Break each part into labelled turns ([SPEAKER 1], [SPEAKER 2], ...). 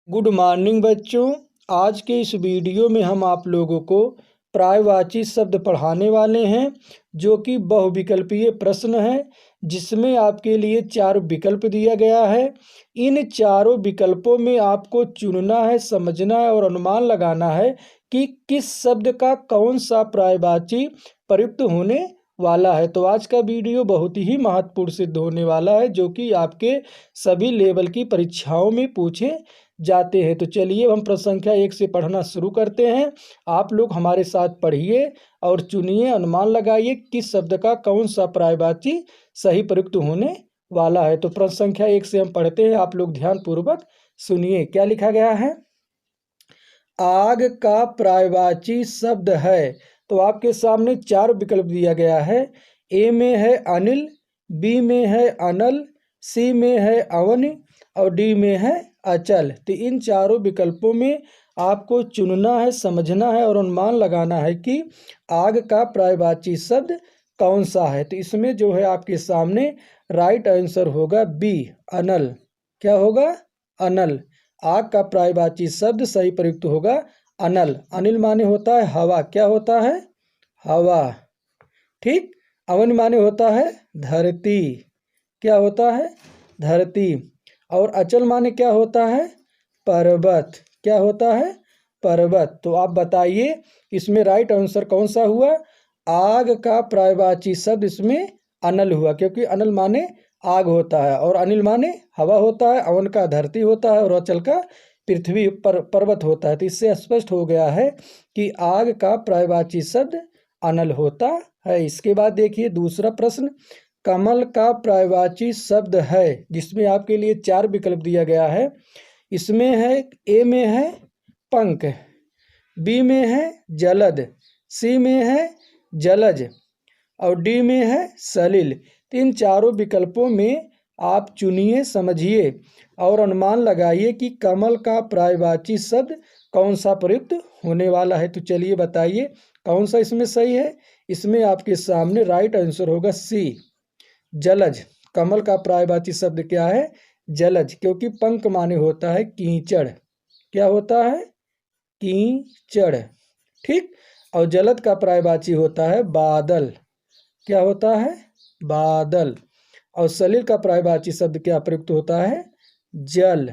[SPEAKER 1] Good morning बच्चों। आज के इस वीडियो में हम आप लोगों को पर्यायवाची शब्द पढ़ाने वाले हैं, जो कि बहुविकल्पीय प्रश्न है, जिसमें आपके लिए 4 विकल्प दिया गया है। इन चारों विकल्पों में आपको चुनना है, समझना है और अनुमान लगाना है कि किस शब्द का कौन सा पर्यायवाची प्रयुक्त होने वाला है। तो आज का वीडियो बहुत ही महत्वपूर्ण सिद्ध होने वाला है, जो कि आपके सभी लेवल की परीक्षाओं में पूछे जाते हैं। तो चलिए हम प्रश्न संख्या 1 से पढ़ना शुरू करते हैं। आप लोग हमारे साथ पढ़िए और चुनिए, अनुमान लगाइए किस शब्द का कौन सा पर्यायवाची सही प्रयुक्त होने वाला है। तो प्रश्न संख्या 1 से हम पढ़ते हैं, आप लोग ध्यान पूर्वक सुनिए। क्या लिखा गया है? आग का पर्यायवाची शब्द है। तो आपके सामने 4 विकल्प दिया गया है। ए में है अनिल, बी में है अनल, सी में है अवन और डी में है अचल। तो इन चारों विकल्पों में आपको चुनना है, समझना है और अनुमान लगाना है कि आग का पर्यायवाची शब्द कौन सा है। तो इसमें जो है आपके सामने राइट आंसर होगा बी, अनल। क्या होगा? अनल। आग का पर्यायवाची शब्द सही प्रयुक्त होगा अनल। अनिल माने होता है हवा। क्या होता है? हवा। ठीक। अवन माने होता है धरती। क्या होता है? धरती। और अचल माने क्या होता है? पर्वत। क्या होता है? पर्वत। तो आप बताइए इसमें राइट आंसर कौन सा हुआ? आग का पर्यायवाची शब्द इसमें अनल हुआ, क्योंकि अनल माने आग होता है और अनिल माने हवा होता है, अवन का धरती होता है और अचल का पृथ्वी पर पर्वत होता है। तो इससे स्पष्ट हो गया है कि आग का पर्यायवाची शब्द अनल होता है। इसके बाद देखिए दूसरा प्रश्न। कमल का पर्यायवाची शब्द है, जिसमें आपके लिए 4 विकल्प दिया गया है। इसमें है ए में है पंख, बी में है जलद, सी में है जलज और डी में है सलिल। इन चारों विकल्पों में आप चुनिए, समझिए और अनुमान लगाइए कि कमल का पर्यायवाची शब्द कौन सा प्रयुक्त होने वाला है। तो चलिए बताइए कौन सा इसमें सही है। इसमें आपके सामने राइट आंसर होगा सी, जलज। कमल का पर्यायवाची शब्द क्या है? जलज, क्योंकि पंख माने होता है कीचड़। क्या होता है? कीचड़। ठीक। और जलद का पर्यायवाची होता है बादल। क्या होता है? बादल। और सलिल का पर्यायवाची शब्द क्या प्रयुक्त होता है? जल।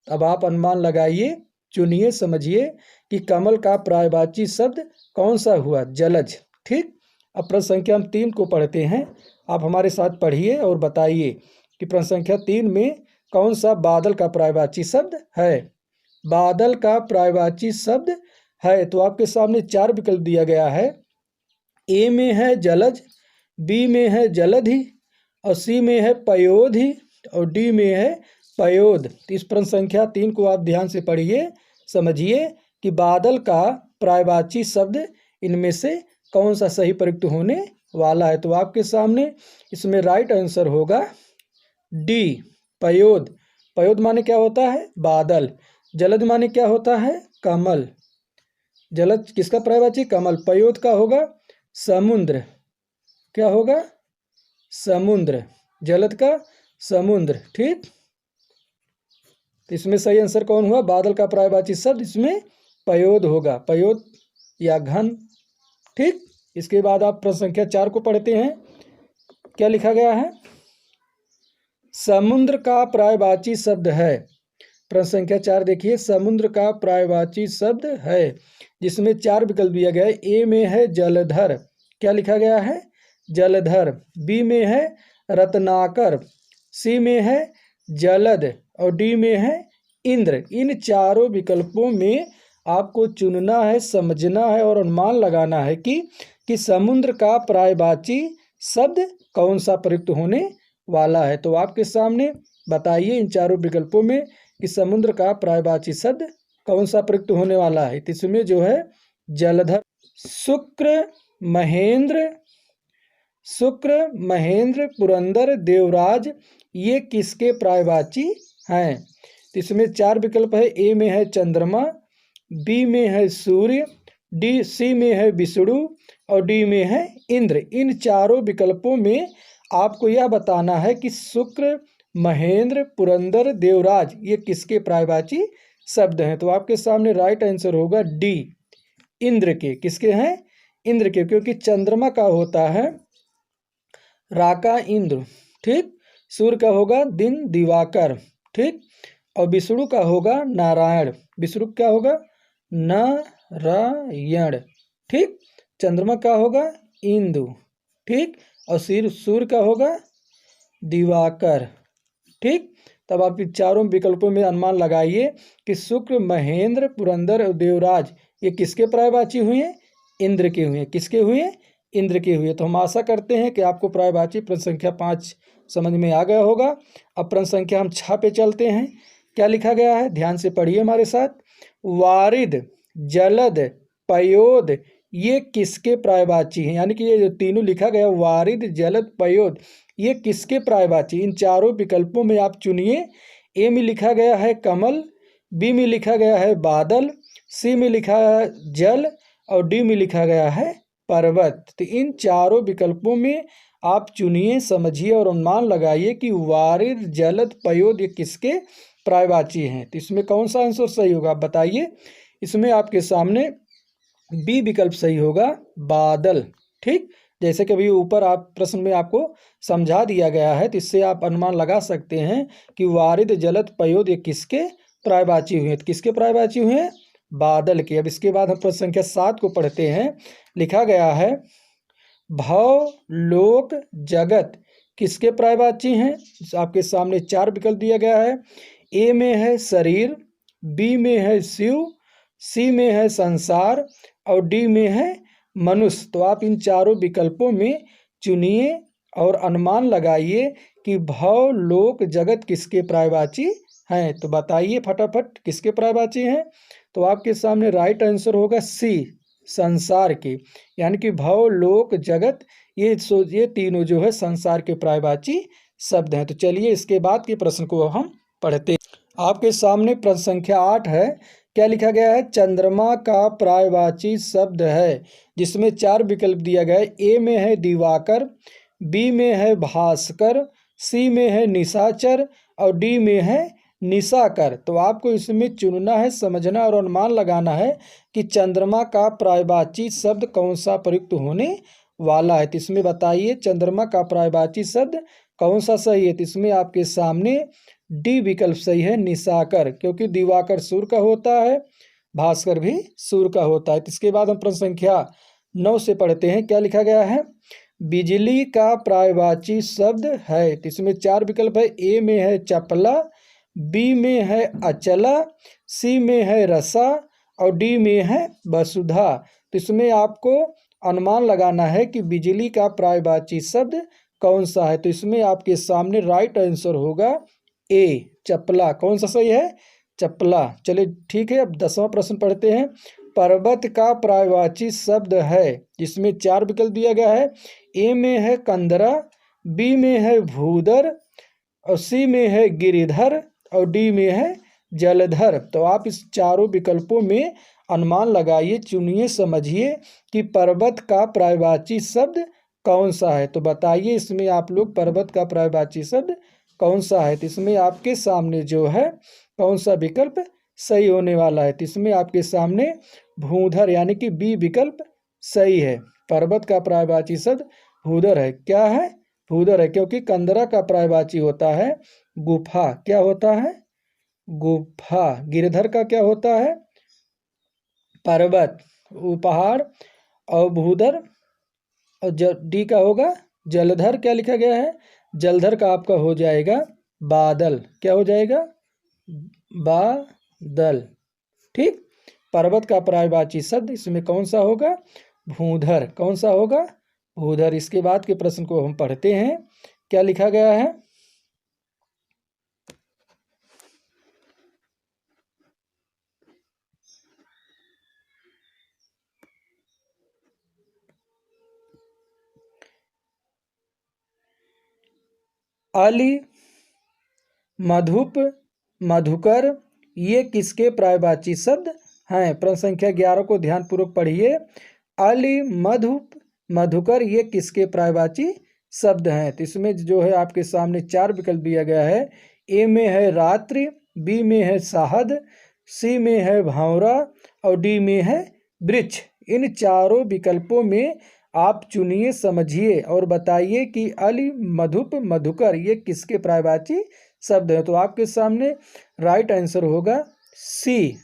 [SPEAKER 1] अब आप अनुमान लगाइए, चुनिए, समझिए कि कमल का पर्यायवाची शब्द कौन सा हुआ? जलज। ठीक। अब प्रश्न संख्या 3 को पढ़ते हैं। आप हमारे साथ पढ़िए और बताइए कि प्रश्न संख्या 3 में कौन सा बादल का पर्यायवाची शब्द है। बादल का पर्यायवाची शब्द है, तो आपके सामने 4 विकल्प दिया गया है। ए में है जलज, बी में है जलधि और सी में है पयोधि और डी में है पयोद। तो इस प्रश्न संख्या 3 को आप ध्यान से पढ़िए, समझिए कि बादल का पर्यायवाची शब्द इनमें से कौन सा सही प्रयुक्त होने वाला है। तो आपके सामने इसमें राइट आंसर होगा डी, पयोद। पयोद माने क्या होता है? बादल। जलद माने क्या होता है? कमल। जलद किसका पर्यायवाची? कमल। पयोद का होगा समुद्र। क्या होगा? समुद्र। जलद का समुद्र। ठीक। तो इसमें सही आंसर कौन हुआ? बादल का पर्यायवाची शब्द इसमें पयोद होगा, पयोद या घन। ठीक। इसके बाद आप प्रश्न संख्या 4 को पढ़ते हैं। क्या लिखा गया है? समुद्र का पर्यायवाची शब्द है। प्रश्न संख्या 4 देखिए, समुद्र का पर्यायवाची शब्द है, जिसमें 4 विकल्प दिया गया है। ए में है जलधर। क्या लिखा गया है? जलधर। बी में है रत्नाकर, सी में है जलद और डी में है इंद्र। इन चारों विकल्पों में आपको चुनना है, समझना है और अनुमान लगाना है कि समुद्र का पर्यायवाची शब्द कौन सा प्रयुक्त होने वाला है। तो आपके सामने बताइए इन चारों विकल्पों में कि समुद्र का पर्यायवाची शब्द कौन सा प्रयुक्त होने वाला है। इसमें जो है जलधर। शुक्र, महेंद्र, पुरंदर, देवराज, ये किसके पर्यायवाची हैं? तो इसमें 4 विकल्प है। ए में है चंद्रमा, बी में है सूर्य, सी में है विष्णु और डी में है इंद्र। इन चारों विकल्पों में आपको यह बताना है कि शुक्र, महेंद्र, पुरंदर, देवराज ये किसके पर्यायवाची शब्द हैं? तो आपके सामने राइट आंसर होगा डी, इंद्र के। किसके हैं? इंद्र के, क्योंकि चंद्रमा का होता है राका इंद्र, ठीक। सूर्य का होगा दिन दिवाकर, ठीक। और विष्णु का होगा नारायण, विष्णु क्या होगा? नारायण, ठीक। चंद्रमा का होगा इंदु, ठीक। और सूर्य का होगा दिवाकर, ठीक। तब आप इन चारों विकल्पों में अनुमान लगाइए कि शुक्र, महेंद्र, पुरंदर और देवराज ये किसके पर्यायवाची हुए? इंद्र के हुए। किसके हुए? इंद्र के हुए। तो हम आशा करते हैं कि आपको पर्यायवाची प्रश्न संख्या 5 समझ में आ गया होगा। अब प्रश्न संख्या हम 6 पे चलते हैं। क्या लिखा गया है? ध्यान से पढ़िए हमारे साथ। वारिद, जलद, पयोद ये किसके पर्यायवाची हैं? यानी कि ये जो तीनों लिखा गया वारिद, जलद, पयोद ये किसके पर्यायवाची? इन चारों विकल्पों में आप चुनिए। ए में लिखा गया है कमल, बी में लिखा गया है बादल, सी में लिखा है जल और डी में लिखा गया है पर्वत। तो इन चारों विकल्पों में आप चुनिए, समझिए और अनुमान लगाइए कि वारिद, जलद, पयोद ये किसके पर्यायवाची हैं। तो इसमें कौन सा आंसर सही होगा आप बताइए। इसमें आपके सामने बी विकल्प सही होगा, बादल, ठीक। जैसे कि अभी ऊपर आप प्रश्न में आपको समझा दिया गया है, तो इससे आप अनुमान लगा सकते हैं कि वारिद, जलद, पयोद ये किसके पर्यायवाची हुए हैं। तो किसके पर्यायवाची हुए हैं? बादल के। अब इसके बाद हम प्रश्न संख्या 7 को पढ़ते हैं। लिखा गया है भव, लोक, जगत किसके पर्यायवाची हैं? आपके सामने 4 विकल्प दिया गया है। ए में है शरीर, बी में है शिव, सी में है संसार और डी में है मनुष्य। तो आप इन चारों विकल्पों में चुनिए और अनुमान लगाइए कि भव, लोक, जगत किसके पर्यायवाची हैं। तो बताइए फटाफट किसके पर्यायवाची हैं। तो आपके सामने राइट आंसर होगा सी, संसार के। यानी कि भव, लोक, जगत ये तीनों जो है संसार के पर्यायवाची शब्द हैं। तो चलिए इसके बाद के प्रश्न को हम पढ़ते हैं। आपके सामने प्रश्न संख्या 8 है। क्या लिखा गया है? चंद्रमा का पर्यायवाची शब्द है, जिसमें 4 विकल्प दिया गया है। ए में है दिवाकर, बी में है भास्कर, सी में है निशाचर और डी में है निशाकर। तो आपको इसमें चुनना है, समझना और अनुमान लगाना है कि चंद्रमा का पर्यायवाची शब्द कौन सा प्रयुक्त होने वाला है। तो इसमें बताइए चंद्रमा का पर्यायवाची शब्द कौन सा सही है। तो इसमें आपके सामने डी विकल्प सही है, निशाकर, क्योंकि दिवाकर सूर्य का होता है, भास्कर भी सूर्य का होता है। तो इसके बाद हम प्रश्न संख्या 9 से पढ़ते हैं। क्या लिखा गया है? बिजली का पर्यायवाची शब्द है। तो इसमें 4 विकल्प है। ए में है चपला, बी में है अचला, सी में है रसा और डी में है वसुधा। तो इसमें आपको अनुमान लगाना है कि बिजली का पर्यायवाची शब्द कौन सा है। तो इसमें आपके सामने राइट आंसर होगा ए, चपला। कौन सा सही है? चपला। चलिए ठीक है, अब 10वां प्रश्न पढ़ते हैं। पर्वत का पर्यायवाची शब्द है, जिसमें 4 विकल्प दिया गया है। ए में है कंदरा, बी में है भूधर और सी में है गिरिधर और डी में है जलधर। तो आप इस चारों विकल्पों में अनुमान लगाइए, चुनिए, समझिए कि पर्वत का पर्यायवाची शब्द कौन सा है। तो बताइए इसमें आप लोग पर्वत का पर्यायवाची शब्द कौन सा है। तो इसमें आपके सामने जो है कौन सा विकल्प सही होने वाला है। तो इसमें आपके सामने भूधर यानी कि बी विकल्प सही है। पर्वत का पर्यायवाची शब्द भूधर है। क्या है? भूधर है, क्योंकि कंदरा का पर्यायवाची होता है गुफा। क्या होता है? गुफा। गिरधर का क्या होता है? पर्वत, पहाड़। और भूधर और डी का होगा जलधर। क्या लिखा गया है? जलधर का आपका हो जाएगा बादल। क्या हो जाएगा? बादल, ठीक। पर्वत का पर्यायवाची शब्द इसमें कौन सा होगा? भूधर। कौन सा होगा? भूधर। इसके बाद के प्रश्न को हम पढ़ते हैं। क्या लिखा गया है? अली, मधुप, मधुकर ये किसके पर्यायवाची शब्द हैं। प्रश्न संख्या 11 को ध्यानपूर्वक पढ़िए। अली, मधुप, मधुकर ये किसके पर्यायवाची शब्द हैं। तो इसमें जो है आपके सामने 4 विकल्प दिया गया है। ए में है रात्रि, बी में है साहद, सी में है भावरा और डी में है वृक्ष। इन चारों विकल्पों में आप चुनिए, समझिए और बताइए कि अली, मधुप, मधुकर ये किसके पर्यायवाची शब्द हैं। तो आपके सामने राइट आंसर होगा सी,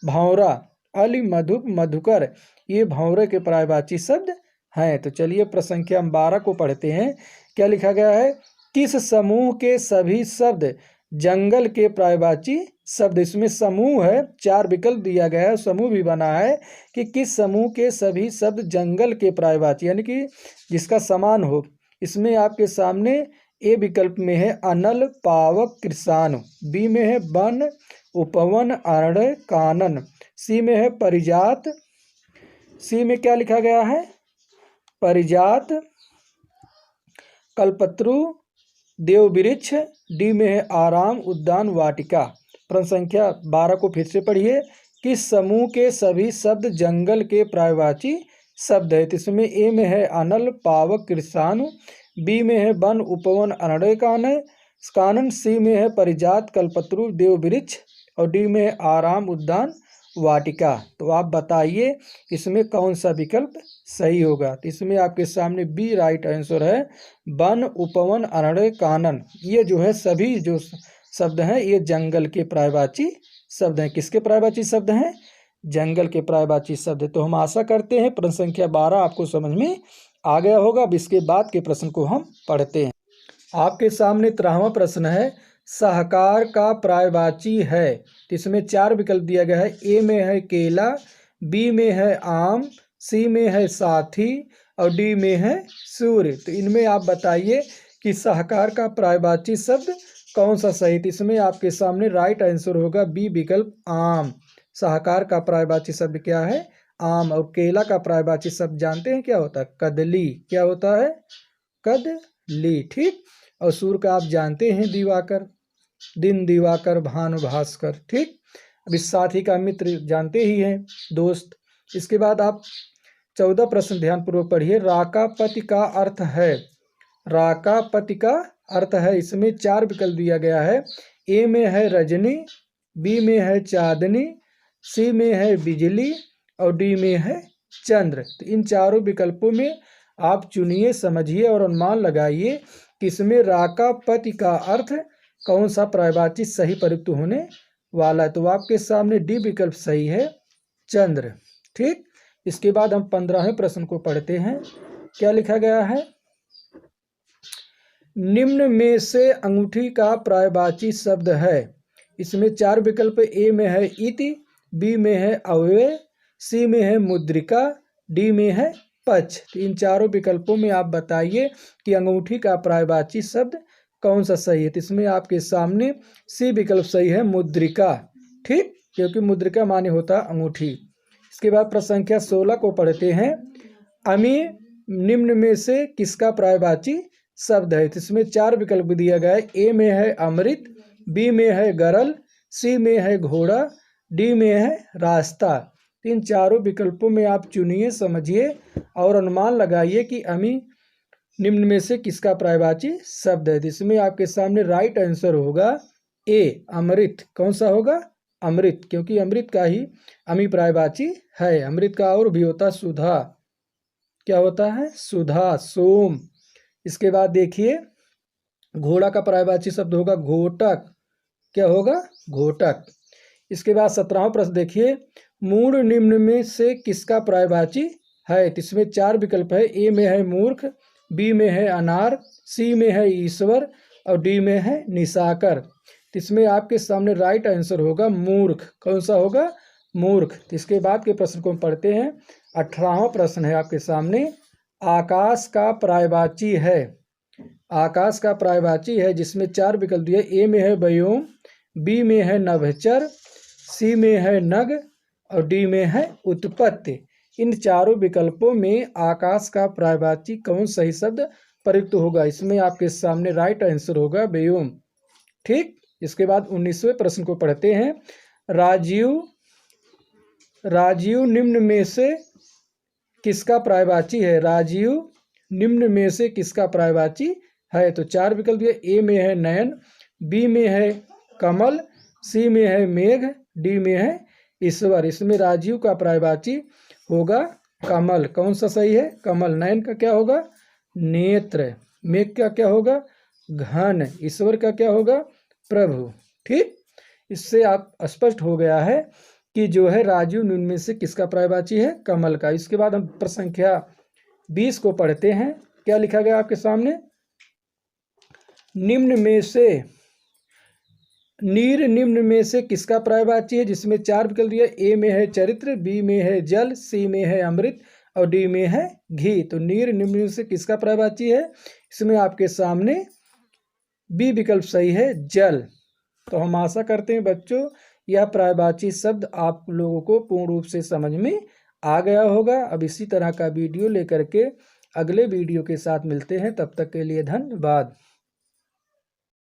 [SPEAKER 1] भावरा। अली, मधुप, मधुकर ये भावरे के पर्यायवाची शब्द हैं। तो चलिए प्रश्न संख्या 12 को पढ़ते हैं। क्या लिखा गया है? किस समूह के सभी शब्द जंगल के पर्यायवाची शब्द। इसमें समूह है, 4 विकल्प दिया गया है, समूह भी बना है कि किस समूह के सभी शब्द जंगल के पर्यायवाची यानी कि जिसका समान हो। इसमें आपके सामने ए विकल्प में है अनल, पावक, कृषाणु, बी में है वन, उपवन, अरण्य, कानन, सी में है परिजात, सी में क्या लिखा गया है? परिजात, कल्पत्रु, देव वृक्ष, डी में है आराम, उद्यान, वाटिका। प्रश्न संख्या 12 को फिर से पढ़िए। किस समूह के सभी शब्द जंगल के पर्यायवाची शब्द है? तो इसमें ए में है अनल, पावक, कृषाणु, बी में है वन, उपवन, अरण्य, कानन, सी में है परिजात, कल्पत्रु, देव वृक्ष और डी में है आराम, उद्यान, वाटिका। तो आप बताइए इसमें कौन सा विकल्प सही होगा। तो इसमें आपके सामने बी राइट आंसर है, वन, उपवन, अरण्य, कानन। ये जो है सभी जो शब्द हैं ये जंगल के पर्यायवाची शब्द हैं। किसके पर्यायवाची शब्द हैं? जंगल के पर्यायवाची शब्द है। तो हम आशा करते हैं प्रश्न संख्या 12 आपको समझ में आ गया होगा। अब इसके बाद के प्रश्न को हम पढ़ते हैं। आपके सामने 13वां प्रश्न है, सहकार का पर्यायवाची है। तो इसमें 4 विकल्प दिया गया है। ए में है केला, बी में है आम, सी में है साथी और डी में है सूर्य। तो इनमें आप बताइए कि सहकार का पर्यायवाची शब्द कौन सा सही। तो इसमें आपके सामने राइट आंसर होगा बी विकल्प आम। सहकार का पर्यायवाची शब्द क्या है? आम। और केला का पर्यायवाची शब्द जानते हैं क्या होता है? कदली। क्या होता है? कदली। ठीक। और सूर्य का आप जानते हैं दिवाकर, दिन दिवाकर, भानु भास्कर। ठीक। अब इस साथी का मित्र जानते ही हैं, दोस्त। इसके बाद आप 14 प्रश्न ध्यानपूर्वक पढ़िए। राकापति का अर्थ है। राकापति का अर्थ है। इसमें 4 विकल्प दिया गया है। ए में है रजनी, बी में है चांदनी, सी में है बिजली और डी में है चंद्र। तो इन चारों विकल्पों में आप चुनिए, समझिए और अनुमान लगाइए कि इसमें राकापति का अर्थ कौन सा पर्यायवाची सही प्रयुक्त होने वाला है। तो आपके सामने डी विकल्प सही है, चंद्र। ठीक। इसके बाद हम 15वें प्रश्न को पढ़ते हैं। क्या लिखा गया है? निम्न में से अंगूठी का पर्यायवाची शब्द है। इसमें 4 विकल्प। ए में है इति, बी में है अव्यय, सी में है मुद्रिका, डी में है पक्ष। तो इन चारों विकल्पों में आप बताइए कि अंगूठी का पर्यायवाची शब्द कौन सा सही है। तो इसमें आपके सामने सी विकल्प सही है, मुद्रिका। ठीक। क्योंकि मुद्रिका माने होता है अंगूठी। इसके बाद प्रश्न संख्या 16 को पढ़ते हैं। अमी निम्न में से किसका पर्यायवाची शब्द है। तो इसमें 4 विकल्प दिया गया है। ए में है अमृत, बी में है गरल, सी में है घोड़ा, डी में है रास्ता। इन चारों विकल्पों में आप चुनिए, समझिए और अनुमान लगाइए कि अमी निम्न में से किसका पर्यायवाची शब्द है। इसमें आपके सामने राइट आंसर होगा ए, अमृत। कौन सा होगा? अमृत। क्योंकि अमृत का ही अमी पर्यायवाची है। अमृत का और भी होता है सुधा। क्या होता है? सुधा, सोम। इसके बाद देखिए घोड़ा का पर्यायवाची शब्द होगा घोटक। क्या होगा? घोटक। इसके बाद 17वां प्रश्न देखिए। मूढ़ निम्न में से किसका पर्यायवाची है। तो इसमें 4 विकल्प है। ए में है मूर्ख, बी में है अनार, सी में है ईश्वर और डी में है निशाकर। तो इसमें आपके सामने राइट आंसर होगा मूर्ख। कौन सा होगा? मूर्ख। तो इसके बाद के प्रश्न को हम पढ़ते हैं। 18वां प्रश्न है आपके सामने। आकाश का पर्यायवाची है। आकाश का पर्यायवाची है जिसमें 4 विकल्प दिए। ए में है व्योम, बी में है नभचर, सी में है नग और डी में है उत्पत्ति। इन चारों विकल्पों में आकाश का पर्यायवाची कौन सही शब्द प्रयुक्त होगा। इसमें आपके सामने राइट आंसर होगा व्योम। ठीक। इसके बाद 19वें प्रश्न को पढ़ते हैं। राजीव निम्न में से किसका पर्यायवाची है। राजीव निम्न में से किसका पर्यायवाची है? तो 4 विकल्प दिए। ए में है नयन, बी में है कमल, सी में है मेघ, डी में है ईश्वर। इसमें राजीव का पर्यायवाची होगा कमल। कौन सा सही है? कमल। नयन का क्या होगा? नेत्र। मेघ का क्या होगा? घन। ईश्वर का क्या होगा? प्रभु। ठीक, इससे आप स्पष्ट हो गया है कि जो है राजीव निम्न में से किसका पर्यायवाची है? कमल का। इसके बाद हम प्रश्न संख्या 20 को पढ़ते हैं। क्या लिखा गया आपके सामने? निम्न में से नीर निम्न में से किसका पर्यायवाची है? जिसमें 4 विकल्प दिए। ए में है चरित्र, बी में है जल, सी में है अमृत और डी में है घी। तो नीर निम्न में से किसका पर्यायवाची है? इसमें आपके सामने बी विकल्प सही है, जल। तो हम आशा करते हैं बच्चों यह पर्यायवाची शब्द आप लोगों को पूर्ण रूप से समझ में आ गया होगा। अब इसी तरह का वीडियो लेकर के अगले वीडियो के साथ मिलते हैं। तब तक के लिए धन्यवाद।